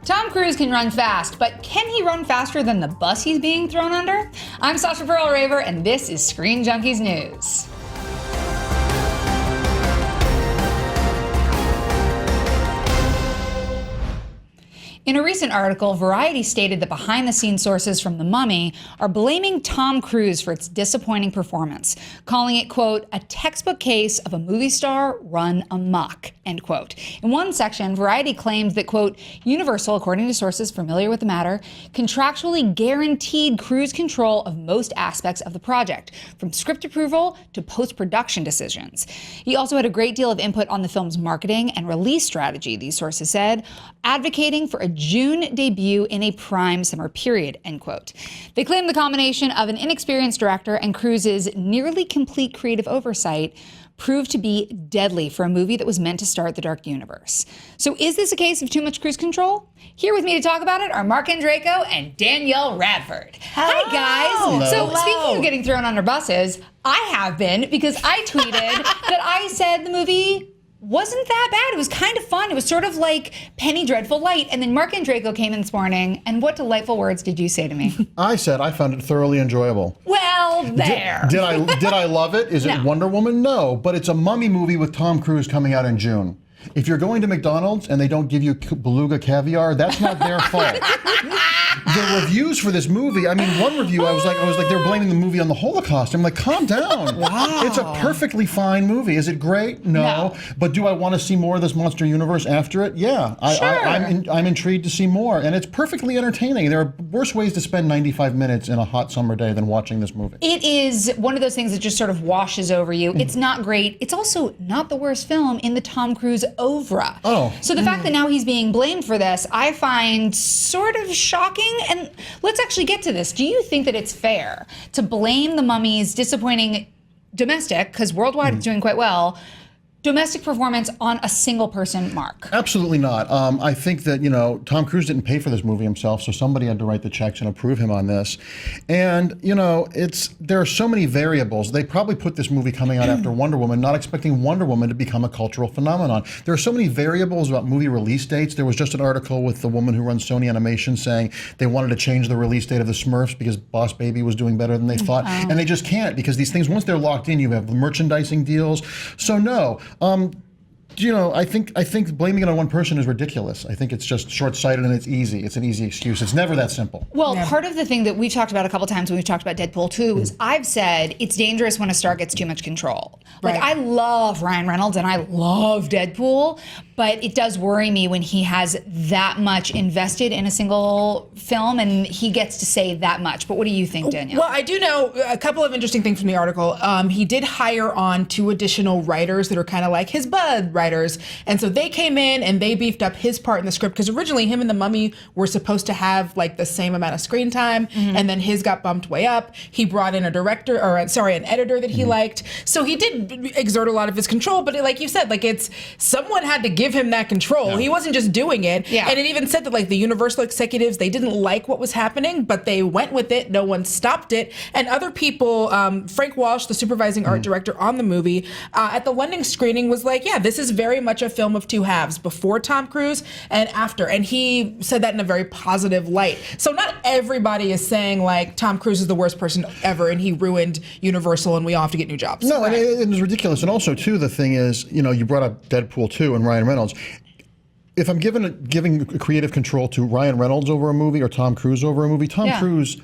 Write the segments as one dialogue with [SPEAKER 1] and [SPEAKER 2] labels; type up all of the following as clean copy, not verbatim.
[SPEAKER 1] Tom Cruise can run fast, but can he run faster than the bus he's being thrown under? I'm Sasha Pearl Raver, and this is Screen Junkies News. In a recent article, Variety stated that behind-the-scenes sources from The Mummy are blaming Tom Cruise for its disappointing performance, calling it, quote, a textbook case of a movie star run amok, end quote. In one section, Variety claimed that, quote, Universal, according to sources familiar with the matter, contractually guaranteed Cruise control of most aspects of the project, from script approval to post-production decisions. He also had a great deal of input on the film's marketing and release strategy, these sources said, advocating for a June debut in a prime summer period, end quote. They claim the combination of an inexperienced director and Cruise's nearly complete creative oversight proved to be deadly for a movie that was meant to start the dark universe. So is this a case of too much cruise control? Here with me to talk about it are Mark Andreyko and Danielle Radford.
[SPEAKER 2] Hello.
[SPEAKER 1] Hi, guys.
[SPEAKER 2] Hello.
[SPEAKER 1] So speaking of getting thrown under buses, I have been, because I tweeted that I said the movie wasn't that bad. It was kind of fun. It was sort of like Penny Dreadful Light. And then Mark Andreyko came in this morning, and what delightful words did you say to me?
[SPEAKER 3] I said I found it thoroughly enjoyable.
[SPEAKER 1] Well, there.
[SPEAKER 3] Did I love it? Is it
[SPEAKER 1] No.
[SPEAKER 3] Wonder Woman? No, but it's a mummy movie with Tom Cruise coming out in June. If you're going to McDonald's and they don't give you beluga caviar, that's not their fault. The reviews for this movie, I mean, one review, I was like, they're blaming the movie on the Holocaust. I'm like, calm down.
[SPEAKER 1] Wow.
[SPEAKER 3] It's a perfectly fine movie. Is it great? No. But do I want to see more of this monster universe after it? Yeah.
[SPEAKER 1] Sure.
[SPEAKER 3] I'm intrigued to see more. And it's perfectly entertaining. There are worse ways to spend 95 minutes in a hot summer day than watching this movie.
[SPEAKER 1] It is one of those things that just sort of washes over you. It's not great. It's also not the worst film in the Tom Cruise oeuvre.
[SPEAKER 3] Oh.
[SPEAKER 1] So the fact that now he's being blamed for this, I find sort of shocking. And let's actually get to this. Do you think that it's fair to blame The Mummy's disappointing domestic, because worldwide it's doing quite well, domestic performance on a single person, Mark?
[SPEAKER 3] Absolutely not. I think that, Tom Cruise didn't pay for this movie himself, so somebody had to write the checks and approve him on this. And, there are so many variables. They probably put this movie coming out after Wonder Woman, not expecting Wonder Woman to become a cultural phenomenon. There are so many variables about movie release dates. There was just an article with the woman who runs Sony Animation saying they wanted to change the release date of the Smurfs because Boss Baby was doing better than they thought. And they just can't, because these things, once they're locked in, you have merchandising deals. So no. I think blaming it on one person is ridiculous. I think it's just short-sighted and it's easy. It's an easy excuse. It's never that simple.
[SPEAKER 1] Well, part of the thing that we've talked about a couple times when we've talked about Deadpool 2 is I've said it's dangerous when a star gets too much control. Like, I love Ryan Reynolds and I love Deadpool, but it does worry me when he has that much invested in a single film and he gets to say that much. But what do you think, Danielle?
[SPEAKER 2] Well, I do know a couple of interesting things from the article. He did hire on 2 additional writers that are kind of like his bud writers. And so they came in and they beefed up his part in the script, because originally him and the Mummy were supposed to have like the same amount of screen time, and then his got bumped way up. He brought in an editor that he liked. So he did exert a lot of his control, but like you said, someone had to give him that control. He wasn't just doing it.
[SPEAKER 1] Yeah.
[SPEAKER 2] And it even said that the Universal executives, they didn't like what was happening, but they went with it. No one stopped it. And other people, Frank Walsh, the supervising art director on the movie, at the London screening was like, yeah, this is very much a film of two halves, before Tom Cruise and after. And he said that in a very positive light. So not everybody is saying Tom Cruise is the worst person ever and he ruined Universal and we all have to get new jobs.
[SPEAKER 3] No, and it was ridiculous. And also, too, the thing is, you brought up Deadpool 2 and Ryan Reynolds. If I'm giving creative control to Ryan Reynolds over a movie or Tom Cruise over a movie, Cruise,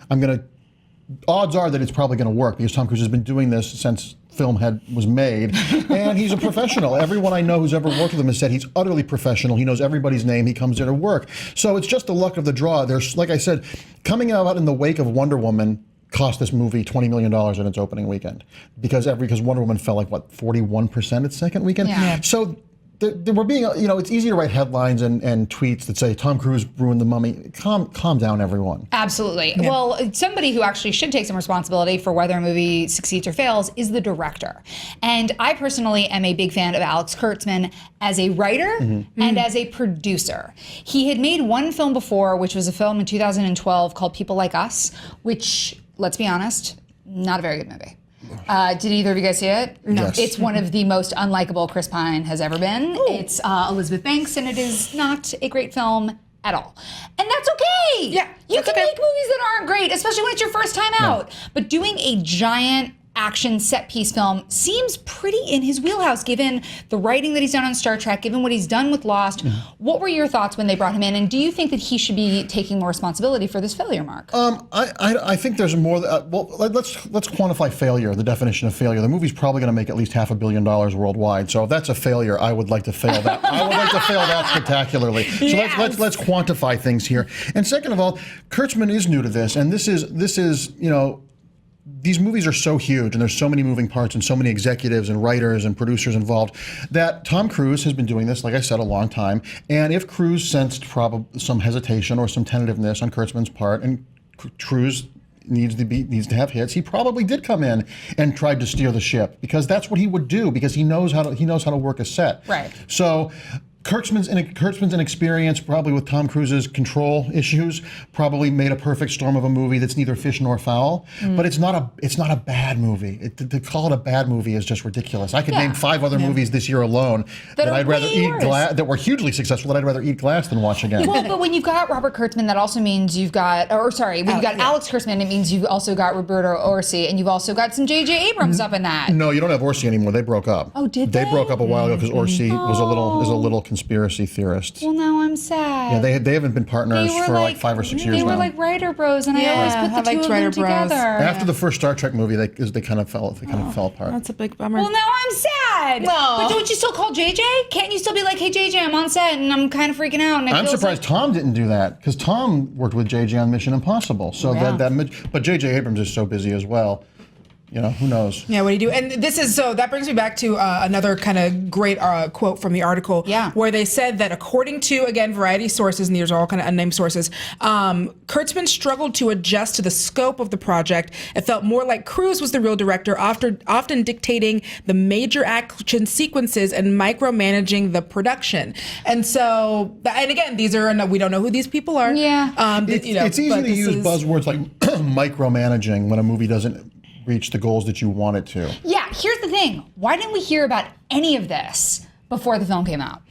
[SPEAKER 3] odds are that it's probably going to work, because Tom Cruise has been doing this since film was made, and he's a professional. Everyone I know who's ever worked with him has said he's utterly professional. He knows everybody's name. He comes there to work. So it's just the luck of the draw. There's, like I said, coming out in the wake of Wonder Woman cost this movie $20 million in its opening weekend, because Wonder Woman fell 41% its second weekend.
[SPEAKER 1] Yeah.
[SPEAKER 3] So we're being, it's easy to write headlines and tweets that say Tom Cruise ruined the Mummy. Calm down, everyone.
[SPEAKER 1] Absolutely. Yeah. Well, somebody who actually should take some responsibility for whether a movie succeeds or fails is the director. And I personally am a big fan of Alex Kurtzman as a writer and as a producer. He had made one film before, which was a film in 2012 called People Like Us, which, let's be honest, not a very good movie. Did either of you guys see it?
[SPEAKER 2] No.
[SPEAKER 3] Yes.
[SPEAKER 1] It's one of the most unlikable Chris Pine has ever been. Ooh. It's Elizabeth Banks, and it is not a great film at all. And that's okay.
[SPEAKER 2] Yeah,
[SPEAKER 1] You
[SPEAKER 2] that's
[SPEAKER 1] can
[SPEAKER 2] okay.
[SPEAKER 1] make movies that aren't great, especially when it's your first time out. But doing a giant action set piece film seems pretty in his wheelhouse, given the writing that he's done on Star Trek, given what he's done with Lost. What were your thoughts when they brought him in, and do you think that he should be taking more responsibility for this failure, Mark?
[SPEAKER 3] I think there's more. Well, let's quantify failure. The definition of failure. The movie's probably going to make at least $500 million worldwide. So if that's a failure, I would like to fail that. I would like to fail that spectacularly. So
[SPEAKER 1] Yes.
[SPEAKER 3] let's quantify things here. And second of all, Kurtzman is new to this, and this is these movies are so huge and there's so many moving parts and so many executives and writers and producers involved that Tom Cruise has been doing this, like I said, a long time. And if Cruise sensed some hesitation or some tentativeness on Kurtzman's part, and Cruise needs to have hits, he probably did come in and tried to steer the ship, because that's what he would do, because he knows how to work a set.
[SPEAKER 1] Right.
[SPEAKER 3] So Kurtzman's inexperience, probably with Tom Cruise's control issues, probably made a perfect storm of a movie that's neither fish nor fowl. But it's not a bad movie. To call it a bad movie is just ridiculous. I could name 5 other movies this year alone that I'd rather eat glass, that were hugely successful, that I'd rather eat glass than watch again.
[SPEAKER 1] Well, but when you've got Robert Kurtzman, that also means you've got, when you've got Alex Kurtzman, it means you've also got Roberto Orci, and you've also got some J.J. Abrams up in that.
[SPEAKER 3] No, you don't have Orci anymore. They broke up.
[SPEAKER 1] Oh, did they?
[SPEAKER 3] They broke up a while ago because Orci is a little conspiracy theorist.
[SPEAKER 1] Well, now I'm sad.
[SPEAKER 3] Yeah, they haven't been partners for like 5 or 6 years
[SPEAKER 1] They
[SPEAKER 3] now.
[SPEAKER 1] were like writer bros, and I always put the two of them together.
[SPEAKER 3] After the first Star Trek movie, they kind of fell apart.
[SPEAKER 2] That's a big bummer.
[SPEAKER 1] Well, now I'm sad.
[SPEAKER 2] No.
[SPEAKER 1] But don't you still call JJ? Can't you still be like, hey, JJ, I'm on set and I'm kind of freaking out? And
[SPEAKER 3] I'm surprised Tom didn't do that, because Tom worked with JJ on Mission Impossible. So but JJ Abrams is so busy as well. Who knows?
[SPEAKER 2] Yeah, what do you do? And that brings me back to another kind of great quote from the article, where they said that according to, again, Variety sources, and these are all kind of unnamed sources, Kurtzman struggled to adjust to the scope of the project. It felt more like Cruise was the real director, often dictating the major action sequences and micromanaging the production. And so, and again, we don't know who these people are.
[SPEAKER 1] Yeah.
[SPEAKER 3] It's easy to use buzzwords like micromanaging when a movie doesn't reach the goals that you want it to.
[SPEAKER 1] Yeah, here's the thing. Why didn't we hear about any of this before the film came out?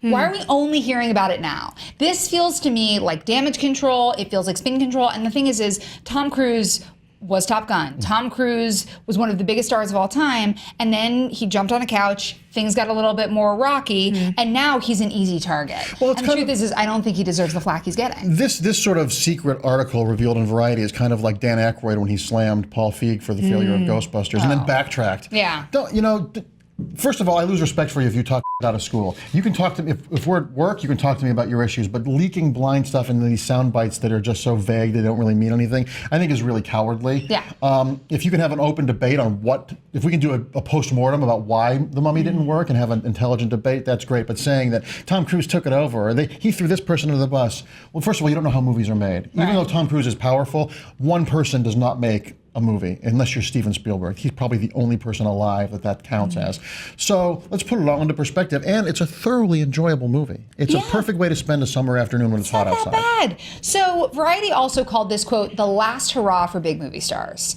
[SPEAKER 1] Why are we only hearing about it now? This feels to me like damage control. It feels like spin control. And the thing is Tom Cruise was Top Gun. Tom Cruise was one of the biggest stars of all time, and then he jumped on a couch, things got a little bit more rocky, and now he's an easy target. Well, and the truth is I don't think he deserves the flack he's getting.
[SPEAKER 3] This sort of secret article revealed in Variety is kind of like Dan Aykroyd when he slammed Paul Feig for the failure of Ghostbusters and then backtracked.
[SPEAKER 1] Yeah.
[SPEAKER 3] First of all, I lose respect for you if you talk out of school. You can talk to me, if we're at work, you can talk to me about your issues, but leaking blind stuff into these sound bites that are just so vague, they don't really mean anything, I think is really cowardly.
[SPEAKER 1] Yeah.
[SPEAKER 3] If you can have an open debate on if we can do a post-mortem about why The Mummy didn't work and have an intelligent debate, that's great. But saying that Tom Cruise took it over, or he threw this person under the bus, well, first of all, you don't know how movies are made. Even though Tom Cruise is powerful, one person does not make a movie, unless you're Steven Spielberg. He's probably the only person alive that counts as. So let's put it all into perspective, and it's a thoroughly enjoyable movie. It's a perfect way to spend a summer afternoon when it's hot outside.
[SPEAKER 1] Not that bad. So Variety also called this, quote, the last hurrah for big movie stars.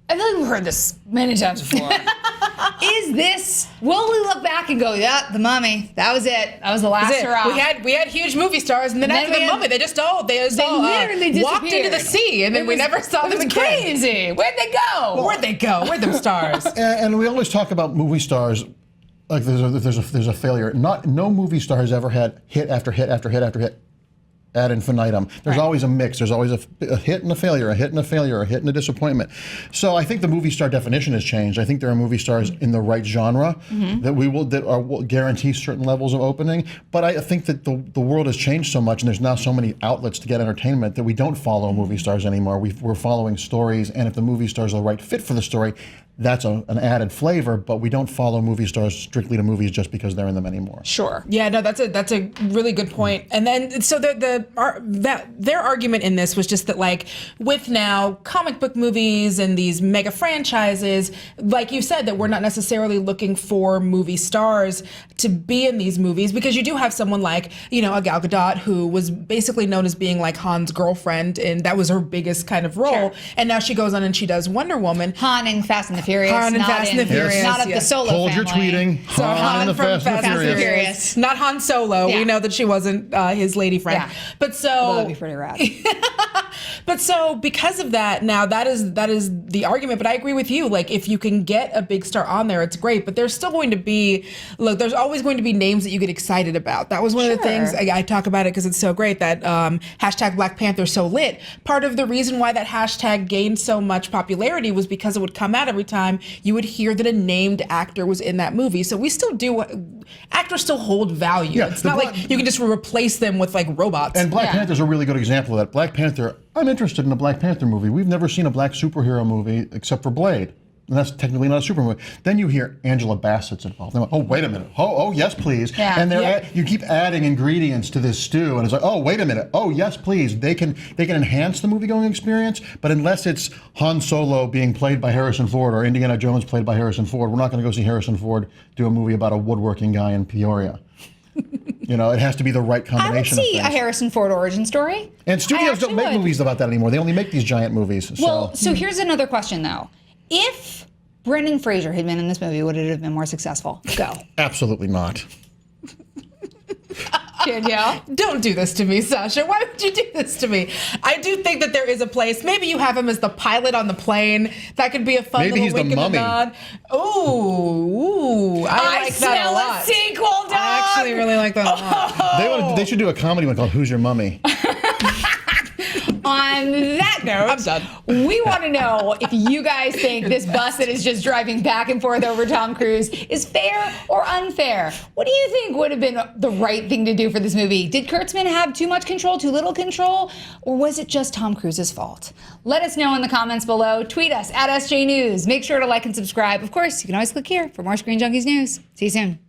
[SPEAKER 1] I feel like we've heard this many times before. Will we look back and go, yeah, The Mummy, that was it. That was the last hurrah.
[SPEAKER 2] We had huge movie stars, and then after The Mummy, they literally walked into the sea, and then we never saw them again.
[SPEAKER 1] It was crazy. Where'd they go?
[SPEAKER 2] Where'd they go? Where'd them stars?
[SPEAKER 3] And we always talk about movie stars like there's a failure. No movie star has ever had hit after hit after hit after hit ad infinitum. There's always a mix. There's always a hit and a failure, a hit and a failure, a hit and a disappointment. So I think the movie star definition has changed. I think there are movie stars in the right genre that will guarantee certain levels of opening. But I think that the world has changed so much, and there's now so many outlets to get entertainment that we don't follow movie stars anymore. We're following stories, and if the movie stars are the right fit for the story, that's an added flavor, but we don't follow movie stars strictly to movies just because they're in them anymore.
[SPEAKER 1] Sure.
[SPEAKER 2] Yeah, no, that's a really good point. And then so their argument in this was just that, like, with now comic book movies and these mega franchises, like you said, that we're not necessarily looking for movie stars to be in these movies, because you do have someone like, a Gal Gadot, who was basically known as being like Han's girlfriend, and that was her biggest kind of role.
[SPEAKER 1] Sure.
[SPEAKER 2] And now she goes on and she does Wonder Woman.
[SPEAKER 1] Han in Fast and the the Furious.
[SPEAKER 2] Han and
[SPEAKER 1] not
[SPEAKER 2] Fast and the Furious,
[SPEAKER 1] Not of the
[SPEAKER 2] yes.
[SPEAKER 1] Solo
[SPEAKER 3] Hold your
[SPEAKER 1] family.
[SPEAKER 3] tweeting.
[SPEAKER 2] So
[SPEAKER 3] Han and the
[SPEAKER 2] from
[SPEAKER 3] Fast and the Furious.
[SPEAKER 2] Not Han Solo.
[SPEAKER 1] Yeah.
[SPEAKER 2] We know that she wasn't his lady friend.
[SPEAKER 1] Yeah.
[SPEAKER 2] But so
[SPEAKER 1] Well, that'd be pretty rad.
[SPEAKER 2] But so because of that, now that is the argument. But I agree with you. Like if you can get a big star on there, it's great. But there's still going to be there's always going to be names that you get excited about. That was one of the things I talk about it because it's so great that hashtag Black Panther so lit. Part of the reason why that hashtag gained so much popularity was because it would come out every time you would hear that a named actor was in that movie. So we still do. Actors still hold value.
[SPEAKER 3] Yeah,
[SPEAKER 2] it's not like you can just replace them with like robots.
[SPEAKER 3] And Black Panther's a really good example of that. Black Panther, I'm interested in a Black Panther movie. We've never seen a black superhero movie except for Blade. And that's technically not a super movie. Then you hear Angela Bassett's involved. Like, oh, wait a minute. Oh, yes, please.
[SPEAKER 1] Yeah.
[SPEAKER 3] And you keep adding ingredients to this stew, and it's like, oh, wait a minute. Oh, yes, please. They can enhance the movie-going experience, but unless it's Han Solo being played by Harrison Ford or Indiana Jones played by Harrison Ford, we're not going to go see Harrison Ford do a movie about a woodworking guy in Peoria. You know, it has to be the right
[SPEAKER 1] I would
[SPEAKER 3] combination of
[SPEAKER 1] see
[SPEAKER 3] things.
[SPEAKER 1] a Harrison Ford origin story.
[SPEAKER 3] And studios don't make movies about that anymore. They only make these giant movies.
[SPEAKER 1] Well, so here's another question, though. If Brendan Fraser had been in this movie, would it have been more successful? Go.
[SPEAKER 3] Absolutely not.
[SPEAKER 1] Yeah.
[SPEAKER 2] Don't do this to me, Sasha. Why would you do this to me? I do think that there is a place. Maybe you have him as the pilot on the plane. That could be a fun
[SPEAKER 3] Maybe
[SPEAKER 2] little
[SPEAKER 3] he's the
[SPEAKER 2] wink and a
[SPEAKER 3] mummy.
[SPEAKER 2] nod. Ooh, I like that a
[SPEAKER 1] smell
[SPEAKER 2] lot.
[SPEAKER 1] a sequel, dog.
[SPEAKER 2] I actually really like that a lot.
[SPEAKER 3] They should do a comedy one called Who's Your Mummy?
[SPEAKER 1] On that note,
[SPEAKER 2] I'm done.
[SPEAKER 1] we want to know if you guys think this bus that is just driving back and forth over Tom Cruise is fair or unfair. What do you think would have been the right thing to do for this movie? Did Kurtzman have too much control, too little control, or was it just Tom Cruise's fault? Let us know in the comments below. Tweet us at SJ News. Make sure to like and subscribe. Of course, you can always click here for more Screen Junkies news. See you soon.